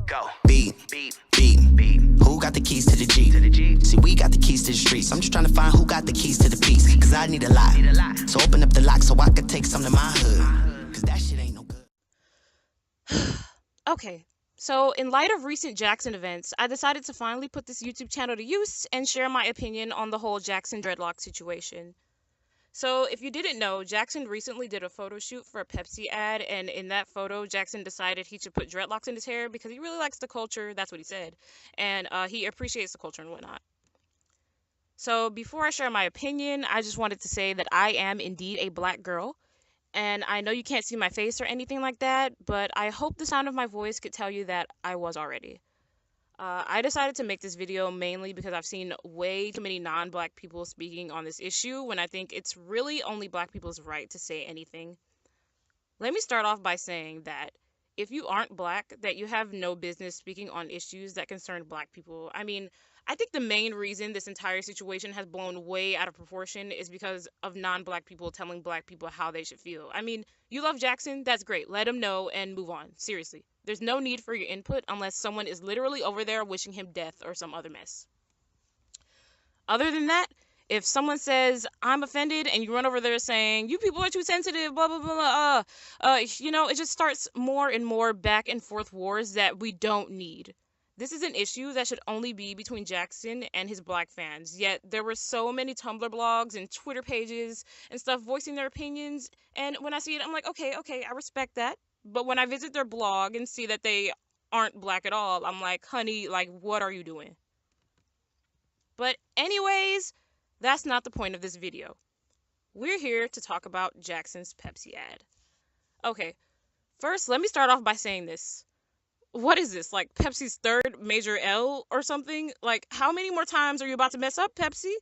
Go. Beat. Who got the keys to the Jeep? See, we got the keys to the streets. I'm just trying to find who got the keys to the peace. Cause I need a lot. So open up the lock so I could take some to my hood. Cause that shit ain't no good. Okay, so in light of recent Jackson events, I decided to finally put this YouTube channel to use and share my opinion on the whole Jackson dreadlock situation. So, if you didn't know, Jackson recently did a photo shoot for a Pepsi ad, and in that photo, Jackson decided he should put dreadlocks in his hair because he really likes the culture. That's what he said. And he appreciates the culture and whatnot. So, before I share my opinion, I just wanted to say that I am indeed a black girl. And I know you can't see my face or anything like that, but I hope the sound of my voice could tell you that I was already. I decided to make this video mainly because I've seen way too many non-black people speaking on this issue when I think it's really only black people's right to say anything. Let me start off by saying that if you aren't black, that you have no business speaking on issues that concern black people. I mean, I think the main reason this entire situation has blown way out of proportion is because of non-black people telling black people how they should feel. I mean, you love Jackson? That's great. Let him know and move on. Seriously. There's no need for your input unless someone is literally over there wishing him death or some other mess. Other than that, if someone says, I'm offended, and you run over there saying, you people are too sensitive, blah, blah, blah, it just starts more and more back and forth wars that we don't need. This is an issue that should only be between Jackson and his black fans, yet there were so many Tumblr blogs and Twitter pages and stuff voicing their opinions, and when I see it, I'm like, okay, I respect that. But when I visit their blog and see that they aren't black at all, I'm like, honey, like, what are you doing? But anyways, that's not the point of this video. We're here to talk about Jackson's Pepsi ad. Okay, first, let me start off by saying this. What is this, like Pepsi's third major L or something? Like, how many more times are you about to mess up, Pepsi?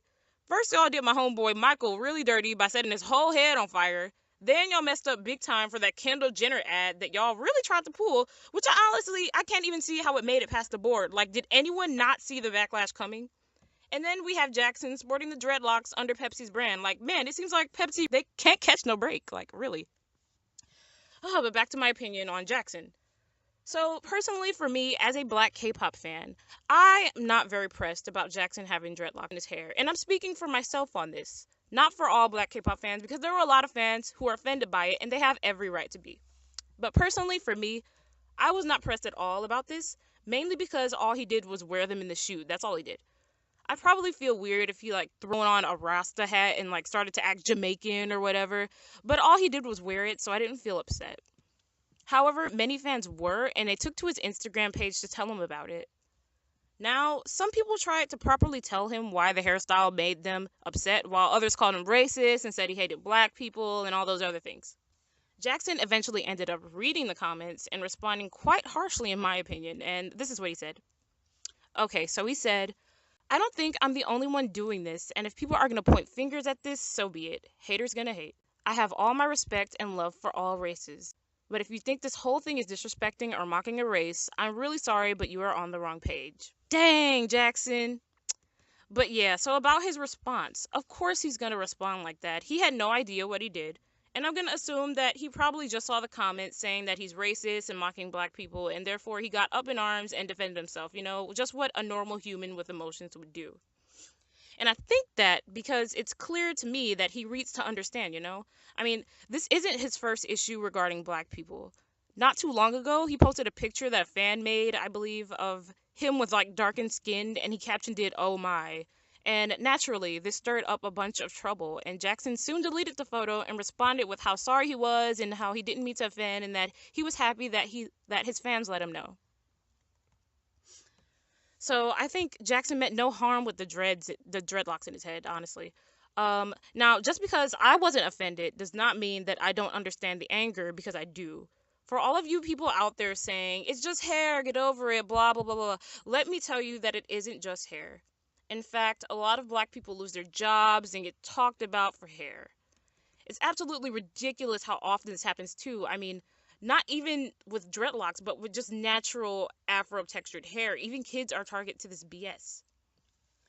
First, y'all did my homeboy Michael really dirty by setting his whole head on fire. Then y'all messed up big time for that Kendall Jenner ad that y'all really tried to pull, which I can't even see how it made it past the board. Like, did anyone not see the backlash coming? And then we have Jackson sporting the dreadlocks under Pepsi's brand. Like, man, it seems like Pepsi, they can't catch no break. Like, really. Oh, but back to my opinion on Jackson. So, personally, for me, as a black K-pop fan, I am not very pressed about Jackson having dreadlocks in his hair. And I'm speaking for myself on this. Not for all black K-pop fans, because there were a lot of fans who are offended by it, and they have every right to be. But personally, for me, I was not pressed at all about this, mainly because all he did was wear them in the shoot. That's all he did. I'd probably feel weird if he, like, threw on a Rasta hat and, like, started to act Jamaican or whatever, but all he did was wear it, so I didn't feel upset. However, many fans were, and they took to his Instagram page to tell him about it. Now, some people tried to properly tell him why the hairstyle made them upset, while others called him racist and said he hated black people and all those other things. Jackson eventually ended up reading the comments and responding quite harshly, in my opinion, and this is what he said. Okay, so he said, I don't think I'm the only one doing this, and if people are going to point fingers at this, so be it. Haters gonna hate. I have all my respect and love for all races. But if you think this whole thing is disrespecting or mocking a race, I'm really sorry, but you are on the wrong page. Dang, Jackson. But yeah, so about his response. Of course he's going to respond like that. He had no idea what he did. And I'm going to assume that he probably just saw the comments saying that he's racist and mocking black people, and therefore he got up in arms and defended himself. You know, just what a normal human with emotions would do. And I think that because it's clear to me that he reads to understand, you know? I mean, this isn't his first issue regarding black people. Not too long ago, he posted a picture that a fan made, I believe, of him with, like, darkened skin, and he captioned it, oh my. And naturally, this stirred up a bunch of trouble, and Jackson soon deleted the photo and responded with how sorry he was and how he didn't mean to offend and that he was happy that his fans let him know. So I think Jackson meant no harm with the dreadlocks in his head, honestly. Now, just because I wasn't offended does not mean that I don't understand the anger, because I do. For all of you people out there saying, it's just hair, get over it, blah, blah, blah, blah, let me tell you that it isn't just hair. In fact, a lot of black people lose their jobs and get talked about for hair. It's absolutely ridiculous how often this happens too. I mean, not even with dreadlocks, but with just natural afro-textured hair. Even kids are target to this BS.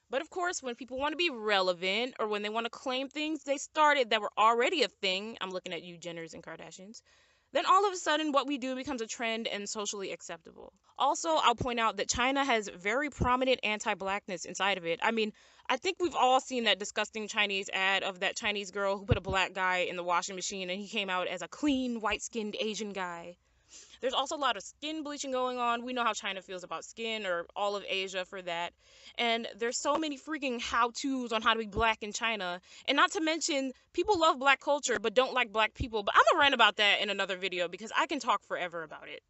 But of course, when people want to be relevant or when they want to claim things they started that were already a thing, I'm looking at you, Jenners and Kardashians, then all of a sudden what we do becomes a trend and socially acceptable. Also, I'll point out that China has very prominent anti-blackness inside of it. I mean, I think we've all seen that disgusting Chinese ad of that Chinese girl who put a black guy in the washing machine and he came out as a clean, white-skinned Asian guy. There's also a lot of skin bleaching going on. We know how China feels about skin, or all of Asia for that. And there's so many freaking how-tos on how to be black in China. And not to mention, people love black culture but don't like black people. But I'm gonna rant about that in another video because I can talk forever about it.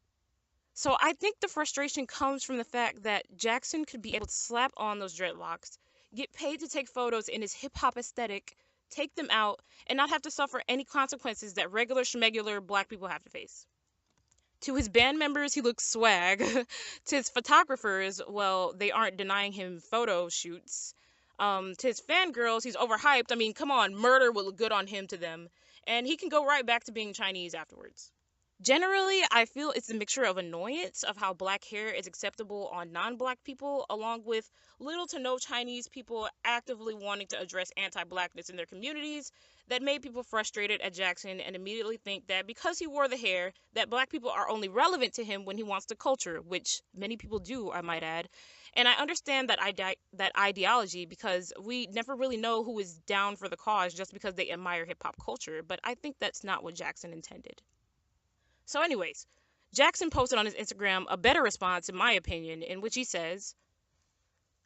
So I think the frustration comes from the fact that Jackson could be able to slap on those dreadlocks, get paid to take photos in his hip-hop aesthetic, take them out, and not have to suffer any consequences that regular schmegular black people have to face. To his band members, he looks swag. To his photographers, well, they aren't denying him photo shoots. To his fangirls, he's overhyped. I mean, come on, murder would look good on him to them. And he can go right back to being Chinese afterwards. Generally, I feel it's a mixture of annoyance of how black hair is acceptable on non-black people, along with little to no Chinese people actively wanting to address anti-blackness in their communities, that made people frustrated at Jackson and immediately think that because he wore the hair, that black people are only relevant to him when he wants to culture, which many people do, I might add. And I understand that ideology because we never really know who is down for the cause just because they admire hip-hop culture, but I think that's not what Jackson intended. So anyways, Jackson posted on his Instagram a better response, in my opinion, in which he says,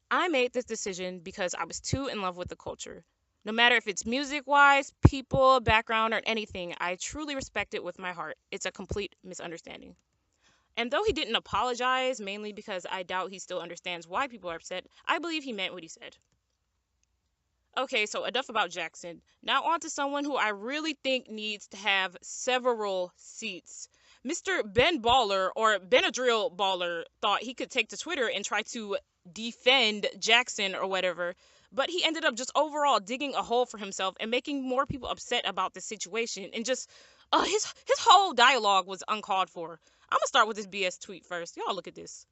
"I made this decision because I was too in love with the culture. No matter if it's music-wise, people, background, or anything, I truly respect it with my heart. It's a complete misunderstanding." And though he didn't apologize, mainly because I doubt he still understands why people are upset, I believe he meant what he said. Okay, so enough about Jackson. Now on to someone who I really think needs to have several seats. Mr. Ben Baller, or Benadryl Baller, thought he could take to Twitter and try to defend Jackson or whatever, but he ended up just overall digging a hole for himself and making more people upset about the situation, and just, his whole dialogue was uncalled for. I'm gonna start with this BS tweet first. Y'all look at this.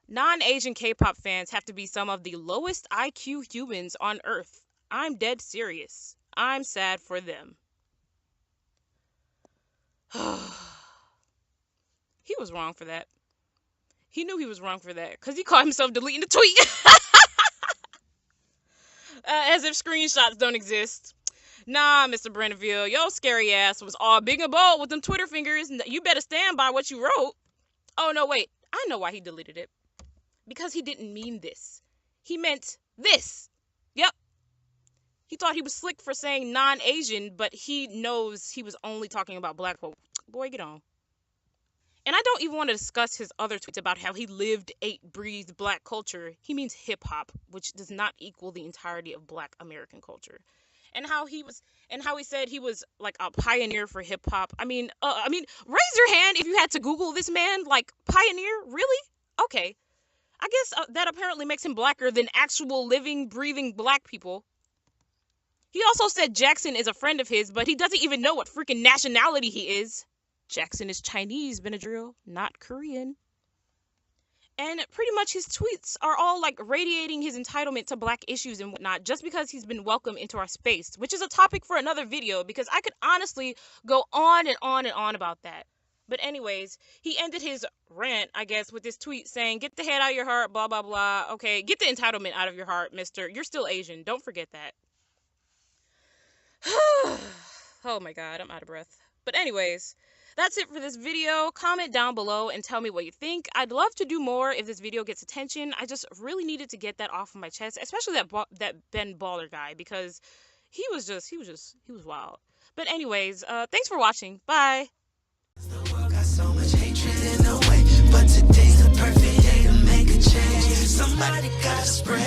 "Non-Asian K-pop fans have to be some of the lowest IQ humans on Earth. I'm dead serious. I'm sad for them." He was wrong for that. He knew he was wrong for that because he caught himself deleting the tweet. As if screenshots don't exist. Nah, Mr. Brenneville, your scary ass was all big and bold with them Twitter fingers. You better stand by what you wrote. Oh, no, wait. I know why he deleted it. Because he didn't mean this. He meant this. Yep. He thought he was slick for saying non-Asian, but he knows he was only talking about black folk. Boy, get on. And I don't even want to discuss his other tweets about how he lived, ate, breathed black culture. He means hip-hop, which does not equal the entirety of black American culture. And how he said he was like a pioneer for hip-hop. I mean, raise your hand if you had to Google this man. Like, pioneer? Really? Okay. I guess that apparently makes him blacker than actual living, breathing black people. He also said Jackson is a friend of his, but he doesn't even know what freaking nationality he is. Jackson is Chinese, Benadryl, not Korean. And pretty much his tweets are all like radiating his entitlement to black issues and whatnot just because he's been welcomed into our space, which is a topic for another video because I could honestly go on and on and on about that. But anyways, he ended his rant, I guess, with this tweet saying, "Get the head out of your heart, blah, blah, blah." Okay, get the entitlement out of your heart, mister. You're still Asian. Don't forget that. Oh my god, I'm out of breath. But anyways, that's it for this video. Comment down below and tell me what you think. I'd love to do more if this video gets attention. I just really needed to get that off of my chest, especially that Ben Baller guy, because he was wild. But anyways, thanks for watching. Bye. The world got so much hatred in the way, but today's the perfect day to make a change. Somebody gotta spread